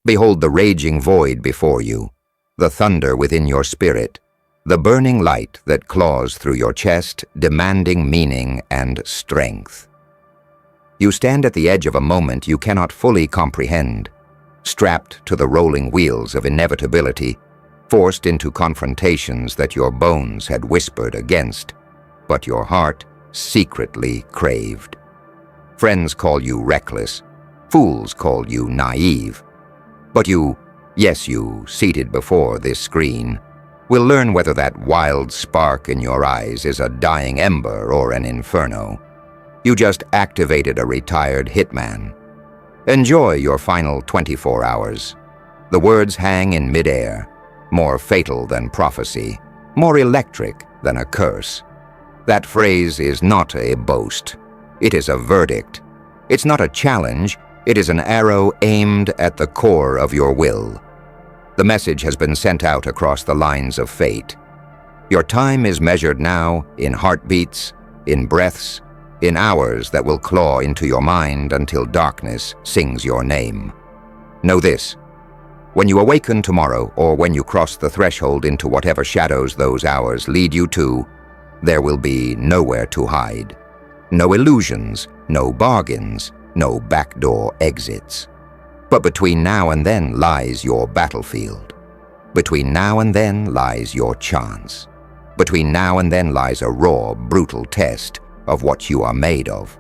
Behold the raging void before you, the thunder within your spirit, the burning light that claws through your chest, demanding meaning and strength. You stand at the edge of a moment you cannot fully comprehend, strapped to the rolling wheels of inevitability, forced into confrontations that your bones had whispered against, but your heart secretly craved. Friends call you reckless, fools call you naive, but you, yes you, seated before this screen, will learn whether that wild spark in your eyes is a dying ember or an inferno. You just activated a retired hitman. Enjoy your final 24 hours. The words hang in midair, more fatal than prophecy, more electric than a curse. That phrase is not a boast. It is a verdict. It's not a challenge. It is an arrow aimed at the core of your will. The message has been sent out across the lines of fate. Your time is measured now in heartbeats, in breaths, in hours that will claw into your mind until darkness sings your name. Know this: when you awaken tomorrow, or when you cross the threshold into whatever shadows those hours lead you to, there will be nowhere to hide. No illusions, no bargains, no backdoor exits. But between now and then lies your battlefield. Between now and then lies your chance. Between now and then lies a raw, brutal test of what you are made of.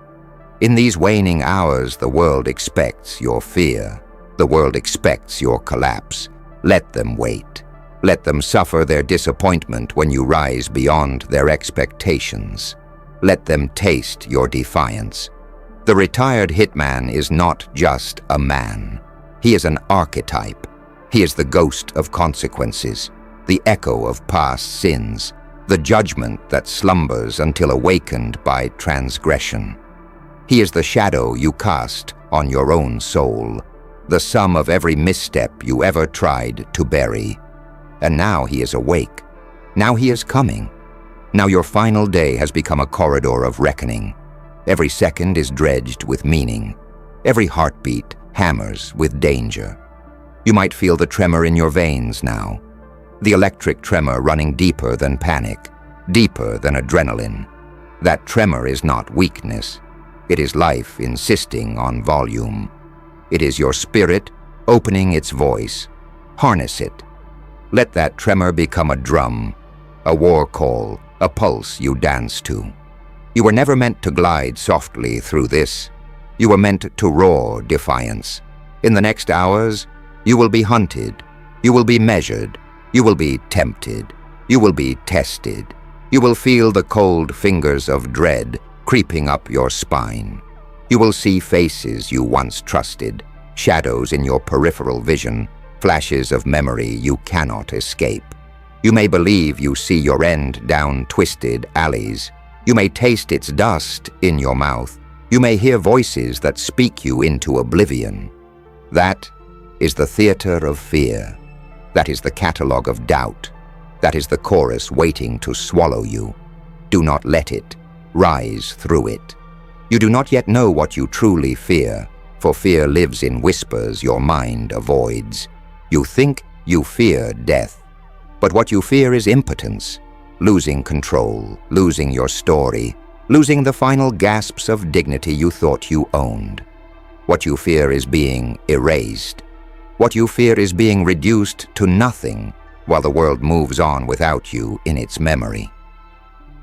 In these waning hours, the world expects your fear. The world expects your collapse. Let them wait. Let them suffer their disappointment when you rise beyond their expectations. Let them taste your defiance. The retired hitman is not just a man. He is an archetype. He is the ghost of consequences, the echo of past sins, the judgment that slumbers until awakened by transgression. He is the shadow you cast on your own soul, the sum of every misstep you ever tried to bury. And now he is awake. Now he is coming. Now your final day has become a corridor of reckoning. Every second is dredged with meaning. Every heartbeat hammers with danger. You might feel the tremor in your veins now. The electric tremor running deeper than panic, deeper than adrenaline. That tremor is not weakness. It is life insisting on volume. It is your spirit opening its voice. Harness it. Let that tremor become a drum, a war call, a pulse you dance to. You were never meant to glide softly through this. You were meant to roar defiance. In the next hours, you will be hunted. You will be measured. You will be tempted. You will be tested. You will feel the cold fingers of dread creeping up your spine. You will see faces you once trusted, shadows in your peripheral vision, flashes of memory you cannot escape. You may believe you see your end down twisted alleys. You may taste its dust in your mouth. You may hear voices that speak you into oblivion. That is the theater of fear. That is the catalogue of doubt. That is the chorus waiting to swallow you. Do not let it. Rise through it. You do not yet know what you truly fear, for fear lives in whispers your mind avoids. You think you fear death, but what you fear is impotence, losing control, losing your story, losing the final gasps of dignity you thought you owned. What you fear is being erased. What you fear is being reduced to nothing while the world moves on without you in its memory.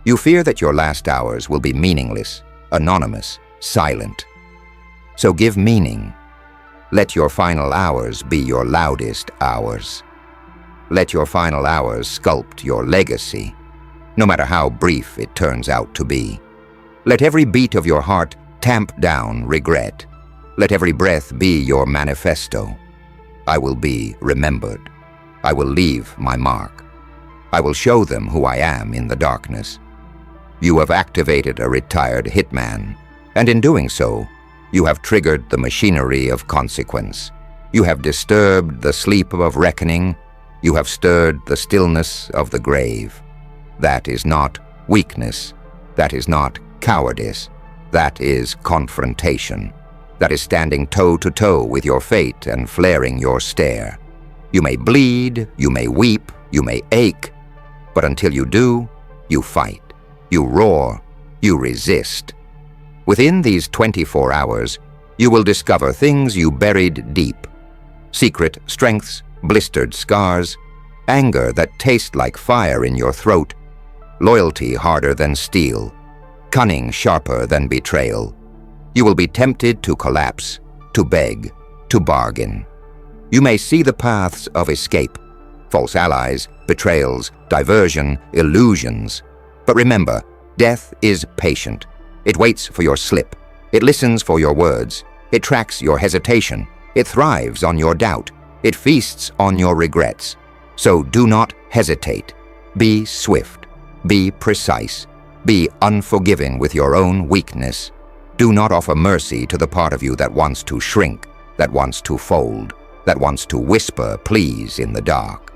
You fear that your last hours will be meaningless, anonymous, silent. So give meaning. Let your final hours be your loudest hours. Let your final hours sculpt your legacy, no matter how brief it turns out to be. Let every beat of your heart tamp down regret. Let every breath be your manifesto. I will be remembered. I will leave my mark. I will show them who I am in the darkness. You have activated a retired hitman, and in doing so, you have triggered the machinery of consequence. You have disturbed the sleep of reckoning. You have stirred the stillness of the grave. That is not weakness. That is not cowardice. That is confrontation. That is standing toe-to-toe with your fate and flaring your stare. You may bleed, you may weep, you may ache, but until you do, you fight, you roar, you resist. Within these 24 hours, you will discover things you buried deep. Secret strengths, blistered scars, anger that tastes like fire in your throat, loyalty harder than steel, cunning sharper than betrayal. You will be tempted to collapse, to beg, to bargain. You may see the paths of escape, false allies, betrayals, diversion, illusions. But remember, death is patient. It waits for your slip. It listens for your words. It tracks your hesitation. It thrives on your doubt. It feasts on your regrets. So do not hesitate. Be swift. Be precise. Be unforgiving with your own weakness. Do not offer mercy to the part of you that wants to shrink, that wants to fold, that wants to whisper please in the dark.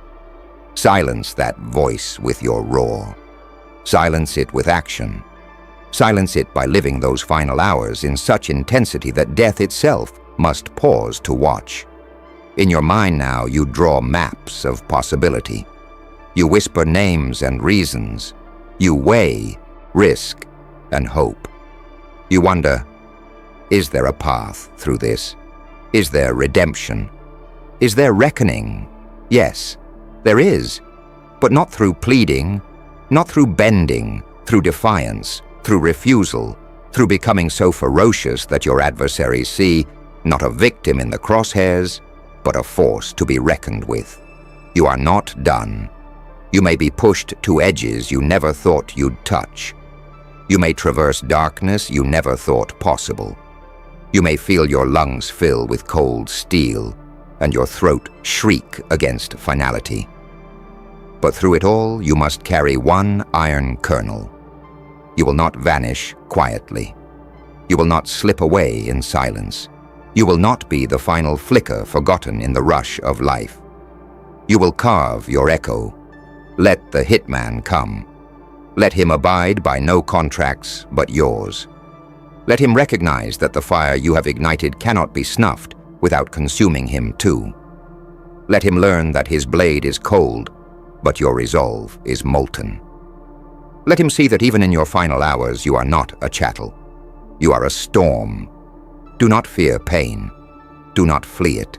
Silence that voice with your roar. Silence it with action. Silence it by living those final hours in such intensity that death itself must pause to watch. In your mind now, you draw maps of possibility. You whisper names and reasons. You weigh risk and hope. You wonder, is there a path through this? Is there redemption? Is there reckoning? Yes, there is, but not through pleading, not through bending, through defiance, through refusal, through becoming so ferocious that your adversaries see not a victim in the crosshairs, but a force to be reckoned with. You are not done. You may be pushed to edges you never thought you'd touch. You may traverse darkness you never thought possible. You may feel your lungs fill with cold steel and your throat shriek against finality. But through it all, you must carry one iron kernel. You will not vanish quietly. You will not slip away in silence. You will not be the final flicker forgotten in the rush of life. You will carve your echo. Let the hitman come. Let him abide by no contracts but yours. Let him recognize that the fire you have ignited cannot be snuffed without consuming him too. Let him learn that his blade is cold, but your resolve is molten. Let him see that even in your final hours you are not a chattel. You are a storm. Do not fear pain. Do not flee it.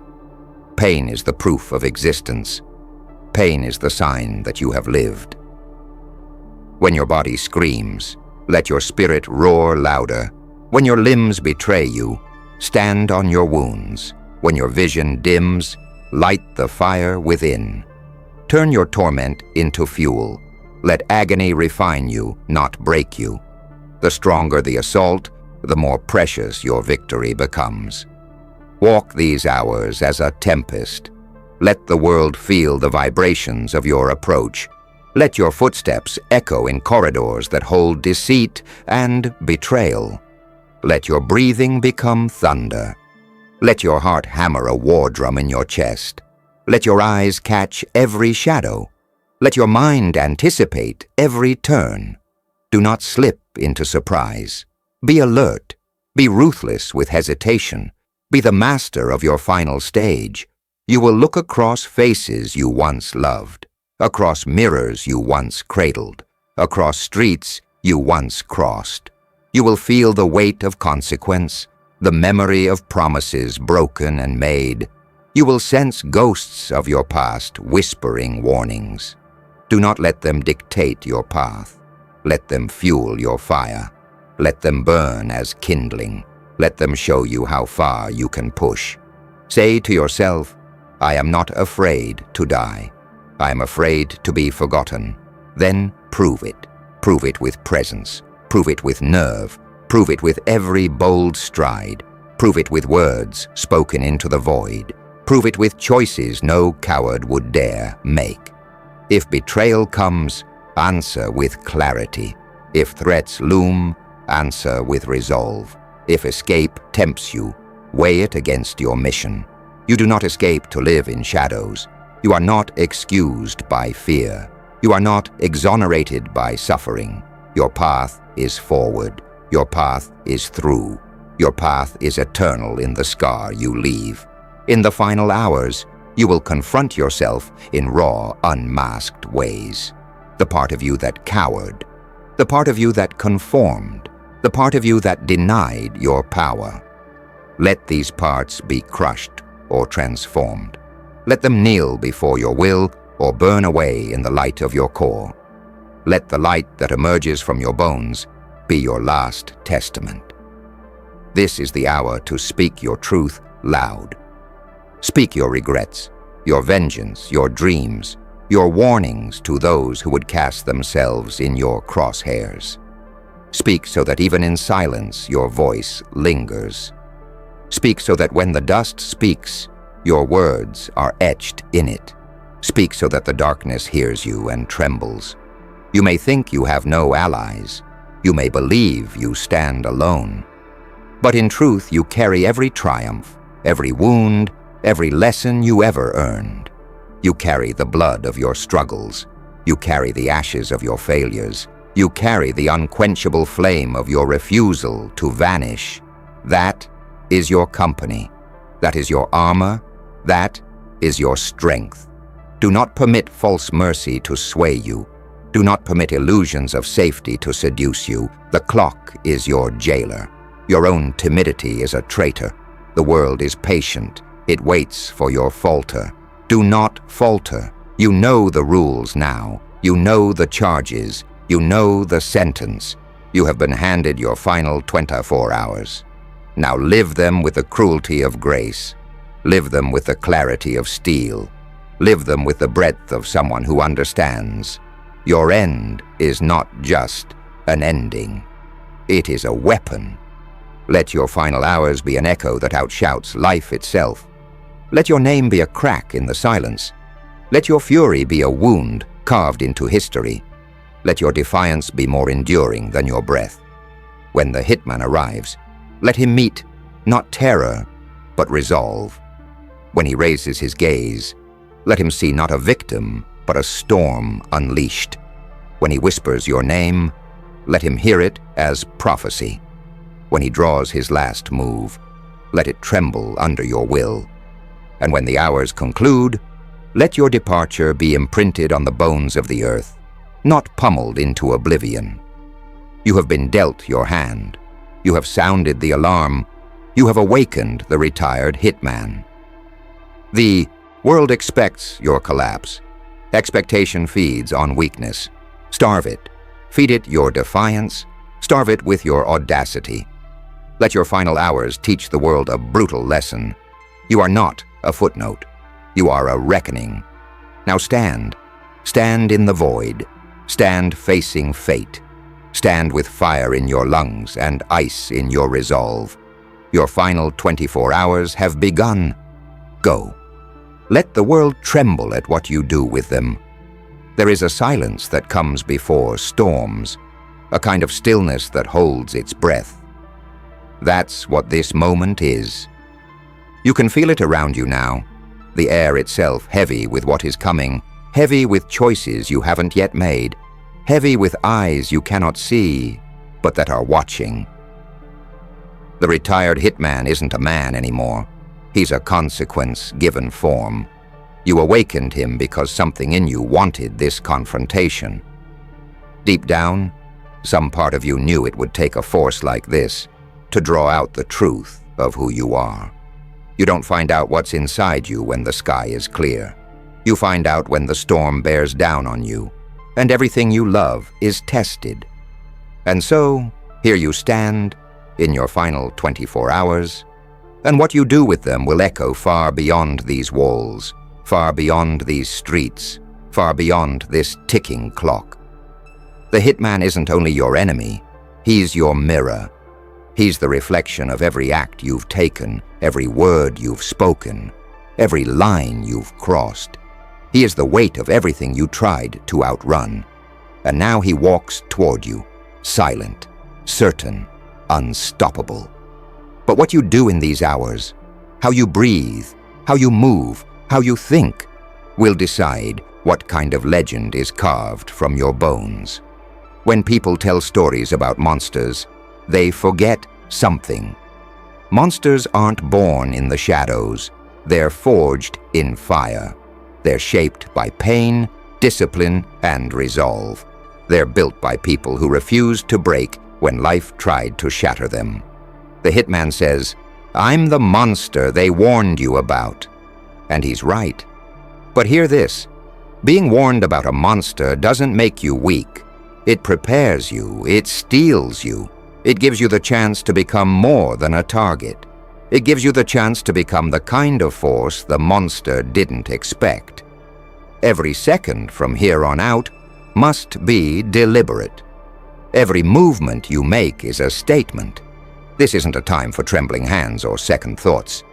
Pain is the proof of existence. Pain is the sign that you have lived. When your body screams, let your spirit roar louder. When your limbs betray you, stand on your wounds. When your vision dims, light the fire within. Turn your torment into fuel. Let agony refine you, not break you. The stronger the assault, the more precious your victory becomes. Walk these hours as a tempest. Let the world feel the vibrations of your approach. Let your footsteps echo in corridors that hold deceit and betrayal. Let your breathing become thunder. Let your heart hammer a war drum in your chest. Let your eyes catch every shadow. Let your mind anticipate every turn. Do not slip into surprise. Be alert. Be ruthless with hesitation. Be the master of your final stage. You will look across faces you once loved, across mirrors you once cradled, across streets you once crossed. You will feel the weight of consequence, the memory of promises broken and made. You will sense ghosts of your past whispering warnings. Do not let them dictate your path. Let them fuel your fire. Let them burn as kindling. Let them show you how far you can push. Say to yourself, I am not afraid to die. I am afraid to be forgotten. Then prove it. Prove it with presence. Prove it with nerve. Prove it with every bold stride. Prove it with words spoken into the void. Prove it with choices no coward would dare make. If betrayal comes, answer with clarity. If threats loom, answer with resolve. If escape tempts you, weigh it against your mission. You do not escape to live in shadows. You are not excused by fear. You are not exonerated by suffering. Your path is forward. Your path is through. Your path is eternal in the scar you leave. In the final hours, you will confront yourself in raw, unmasked ways. The part of you that cowered, the part of you that conformed, the part of you that denied your power. Let these parts be crushed or transformed. Let them kneel before your will or burn away in the light of your core. Let the light that emerges from your bones be your last testament. This is the hour to speak your truth loud. Speak your regrets, your vengeance, your dreams, your warnings to those who would cast themselves in your crosshairs. Speak so that even in silence your voice lingers. Speak so that when the dust speaks, your words are etched in it. Speak so that the darkness hears you and trembles. You may think you have no allies. You may believe you stand alone. But in truth, you carry every triumph, every wound, every lesson you ever earned. You carry the blood of your struggles. You carry the ashes of your failures. You carry the unquenchable flame of your refusal to vanish. That is your company. That is your armor. That is your strength. Do not permit false mercy to sway you. Do not permit illusions of safety to seduce you. The clock is your jailer. Your own timidity is a traitor. The world is patient. It waits for your falter. Do not falter. You know the rules now. You know the charges. You know the sentence. You have been handed your final 24 hours. Now live them with the cruelty of grace. Live them with the clarity of steel. Live them with the breadth of someone who understands. Your end is not just an ending. It is a weapon. Let your final hours be an echo that outshouts life itself. Let your name be a crack in the silence. Let your fury be a wound carved into history. Let your defiance be more enduring than your breath. When the hitman arrives, let him meet not terror, but resolve. When he raises his gaze, let him see not a victim, but a storm unleashed. When he whispers your name, let him hear it as prophecy. When he draws his last move, let it tremble under your will. And when the hours conclude, let your departure be imprinted on the bones of the earth, not pummeled into oblivion. You have been dealt your hand. You have sounded the alarm. You have awakened the retired hitman. The world expects your collapse. Expectation feeds on weakness. Starve it. Feed it your defiance. Starve it with your audacity. Let your final hours teach the world a brutal lesson. You are not a footnote. You are a reckoning. Now stand. Stand in the void. Stand facing fate. Stand with fire in your lungs and ice in your resolve. Your final 24 hours have begun. Go. Let the world tremble at what you do with them. There is a silence that comes before storms, a kind of stillness that holds its breath. That's what this moment is. You can feel it around you now, the air itself heavy with what is coming, heavy with choices you haven't yet made, heavy with eyes you cannot see, but that are watching. The retired hitman isn't a man anymore. He's a consequence given form. You awakened him because something in you wanted this confrontation. Deep down, some part of you knew it would take a force like this to draw out the truth of who you are. You don't find out what's inside you when the sky is clear. You find out when the storm bears down on you, and everything you love is tested. And so, here you stand, in your final 24 hours, and what you do with them will echo far beyond these walls, far beyond these streets, far beyond this ticking clock. The hitman isn't only your enemy, he's your mirror. He's the reflection of every act you've taken, every word you've spoken, every line you've crossed. He is the weight of everything you tried to outrun. And now he walks toward you, silent, certain, unstoppable. But what you do in these hours, how you breathe, how you move, how you think, will decide what kind of legend is carved from your bones. When people tell stories about monsters, they forget something. Monsters aren't born in the shadows. They're forged in fire. They're shaped by pain, discipline, and resolve. They're built by people who refused to break when life tried to shatter them. The Hitman says, "I'm the monster they warned you about." And he's right. But hear this. Being warned about a monster doesn't make you weak. It prepares you. It steels you. It gives you the chance to become more than a target. It gives you the chance to become the kind of force the monster didn't expect. Every second from here on out must be deliberate. Every movement you make is a statement. This isn't a time for trembling hands or second thoughts.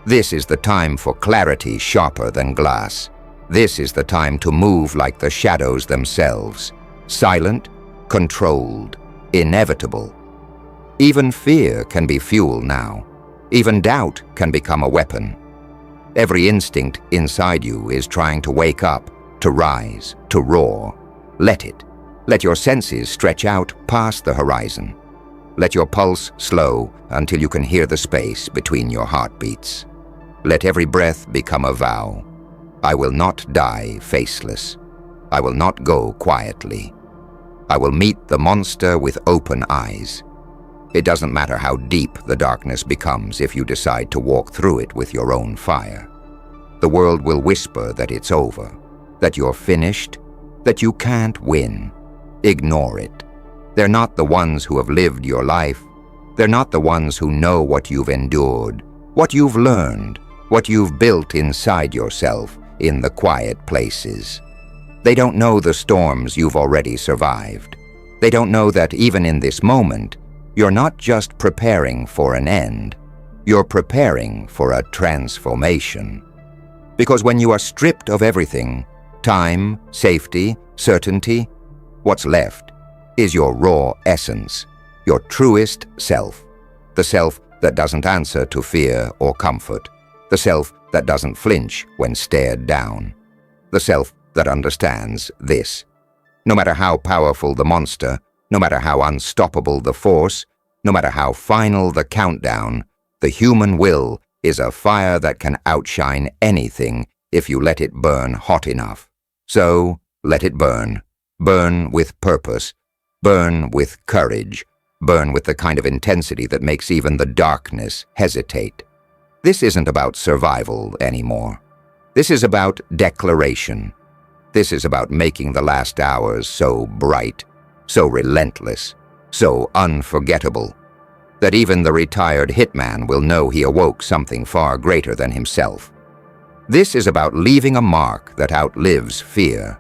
This is the time for clarity sharper than glass. This is the time to move like the shadows themselves. Silent, controlled, inevitable. Even fear can be fuel now. Even doubt can become a weapon. Every instinct inside you is trying to wake up, to rise, to roar. Let it. Let your senses stretch out past the horizon. Let your pulse slow until you can hear the space between your heartbeats. Let every breath become a vow. I will not die faceless. I will not go quietly. I will meet the monster with open eyes. It doesn't matter how deep the darkness becomes if you decide to walk through it with your own fire. The world will whisper that it's over, that you're finished, that you can't win. Ignore it. They're not the ones who have lived your life. They're not the ones who know what you've endured, what you've learned, what you've built inside yourself in the quiet places. They don't know the storms you've already survived. They don't know that even in this moment, you're not just preparing for an end. You're preparing for a transformation. Because when you are stripped of everything, time, safety, certainty, what's left is your raw essence, your truest self, the self that doesn't answer to fear or comfort, the self that doesn't flinch when stared down, the self that understands this. No matter how powerful the monster, no matter how unstoppable the force, no matter how final the countdown, the human will is a fire that can outshine anything if you let it burn hot enough. So, let it burn. Burn with purpose. Burn with courage. Burn with the kind of intensity that makes even the darkness hesitate. This isn't about survival anymore. This is about declaration. This is about making the last hours so bright, so relentless, so unforgettable, that even the retired hitman will know he awoke something far greater than himself. This is about leaving a mark that outlives fear.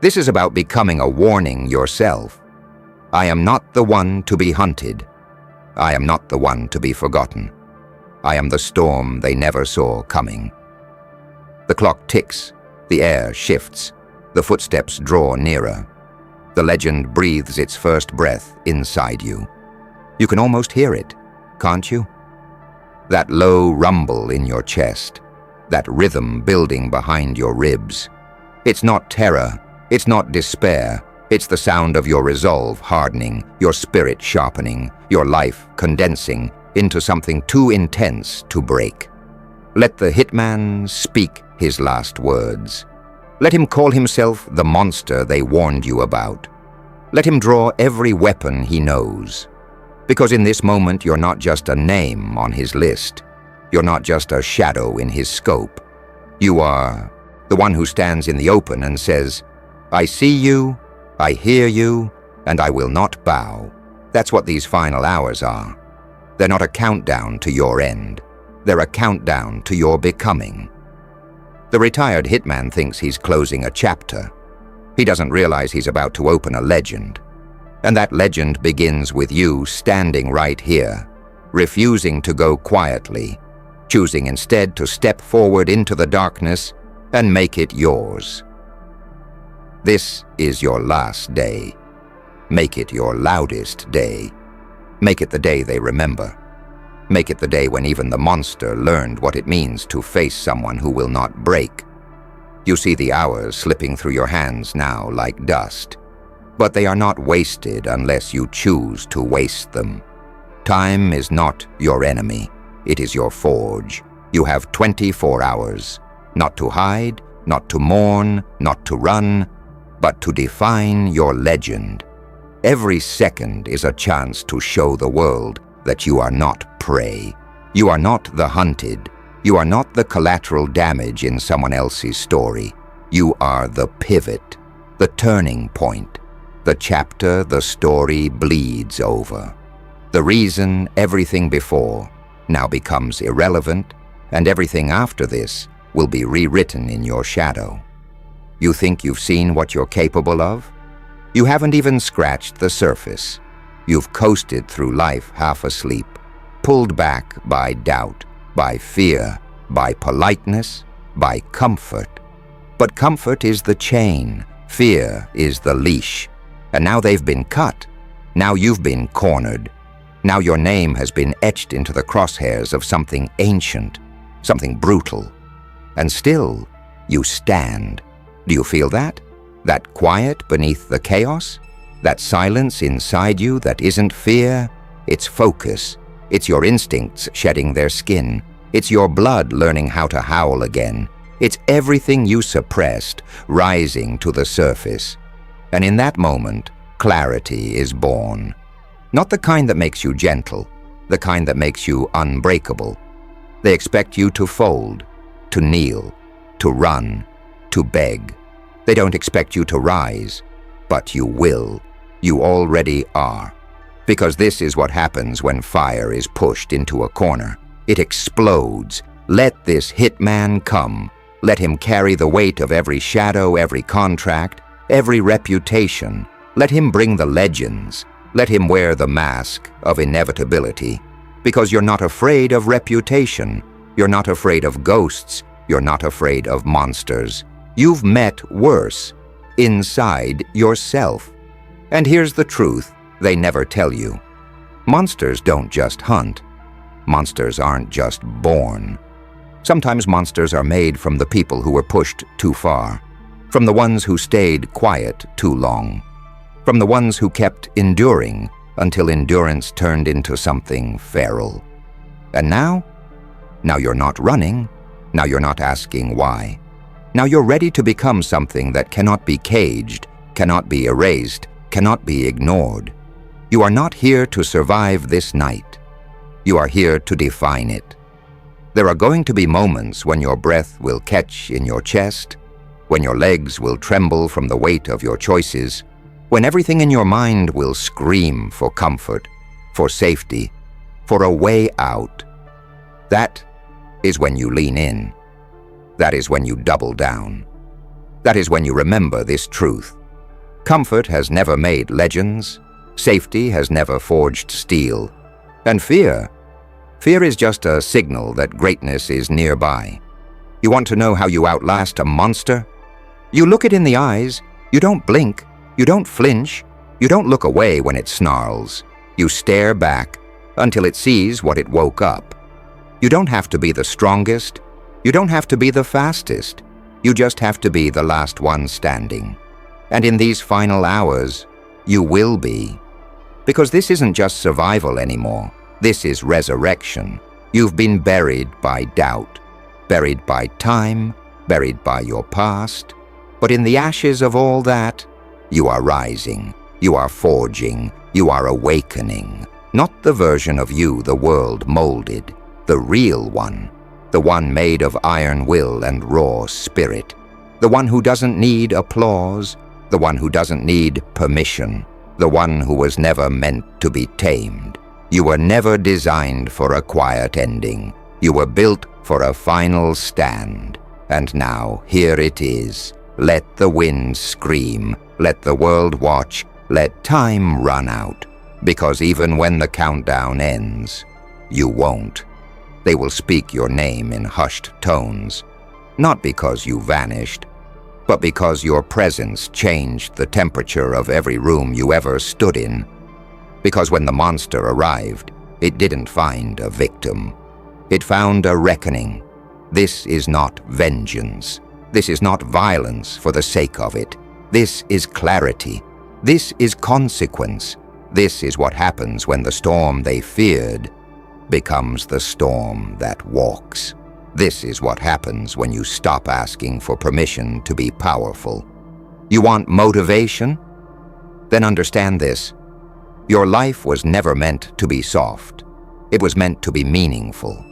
This is about becoming a warning yourself. I am not the one to be hunted. I am not the one to be forgotten. I am the storm they never saw coming. The clock ticks, the air shifts, the footsteps draw nearer. The legend breathes its first breath inside you. You can almost hear it, can't you? That low rumble in your chest, that rhythm building behind your ribs. It's not terror, it's not despair, it's the sound of your resolve hardening, your spirit sharpening, your life condensing into something too intense to break. Let the hitman speak his last words. Let him call himself the monster they warned you about. Let him draw every weapon he knows. Because in this moment, you're not just a name on his list. You're not just a shadow in his scope. You are the one who stands in the open and says, I see you, I hear you, and I will not bow. That's what these final hours are. They're not a countdown to your end. They're a countdown to your becoming. The retired hitman thinks he's closing a chapter. He doesn't realize he's about to open a legend. And that legend begins with you standing right here, refusing to go quietly, choosing instead to step forward into the darkness and make it yours. This is your last day. Make it your loudest day. Make it the day they remember. Make it the day when even the monster learned what it means to face someone who will not break. You see the hours slipping through your hands now like dust. But they are not wasted unless you choose to waste them. Time is not your enemy. It is your forge. You have 24 hours, not to hide, not to mourn, not to run, but to define your legend. Every second is a chance to show the world that you are not prey. You are not the hunted. You are not the collateral damage in someone else's story. You are the pivot, the turning point, the chapter the story bleeds over. The reason everything before now becomes irrelevant, and everything after this will be rewritten in your shadow. You think you've seen what you're capable of? You haven't even scratched the surface. You've coasted through life half asleep, pulled back by doubt, by fear, by politeness, by comfort. But comfort is the chain, fear is the leash. And now they've been cut. Now you've been cornered. Now your name has been etched into the crosshairs of something ancient, something brutal. And still, you stand. Do you feel that? That quiet beneath the chaos? That silence inside you that isn't fear? It's focus. It's your instincts shedding their skin. It's your blood learning how to howl again. It's everything you suppressed rising to the surface. And in that moment, clarity is born. Not the kind that makes you gentle, the kind that makes you unbreakable. They expect you to fold, to kneel, to run, to beg. They don't expect you to rise, but you will. You already are. Because this is what happens when fire is pushed into a corner. It explodes. Let this hitman come. Let him carry the weight of every shadow, every contract, every reputation. Let him bring the legends. Let him wear the mask of inevitability. Because you're not afraid of reputation. You're not afraid of ghosts. You're not afraid of monsters. You've met worse, inside yourself. And here's the truth they never tell you. Monsters don't just hunt. Monsters aren't just born. Sometimes monsters are made from the people who were pushed too far, from the ones who stayed quiet too long, from the ones who kept enduring until endurance turned into something feral. And now you're not running. Now you're not asking why. Now you're ready to become something that cannot be caged, cannot be erased, cannot be ignored. You are not here to survive this night. You are here to define it. There are going to be moments when your breath will catch in your chest, when your legs will tremble from the weight of your choices, when everything in your mind will scream for comfort, for safety, for a way out. That is when you lean in. That is when you double down. That is when you remember this truth. Comfort has never made legends. Safety has never forged steel. And fear is just a signal that greatness is nearby. You want to know how you outlast a monster? You look it in the eyes. You don't blink. You don't flinch. You don't look away when it snarls. You stare back until it sees what it woke up. You don't have to be the strongest. You don't have to be the fastest. You just have to be the last one standing. And in these final hours, you will be. Because this isn't just survival anymore. This is resurrection. You've been buried by doubt, buried by time, buried by your past. But in the ashes of all that, you are rising, you are forging, you are awakening. Not the version of you the world molded, the real one. The one made of iron will and raw spirit. The one who doesn't need applause. The one who doesn't need permission. The one who was never meant to be tamed. You were never designed for a quiet ending. You were built for a final stand. And now, here it is. Let the wind scream. Let the world watch. Let time run out. Because even when the countdown ends, you won't. They will speak your name in hushed tones, not because you vanished, but because your presence changed the temperature of every room you ever stood in. Because when the monster arrived, it didn't find a victim. It found a reckoning. This is not vengeance. This is not violence for the sake of it. This is clarity. This is consequence. This is what happens when the storm they feared becomes the storm that walks. This is what happens when you stop asking for permission to be powerful. You want motivation? Then understand this. Your life was never meant to be soft. It was meant to be meaningful.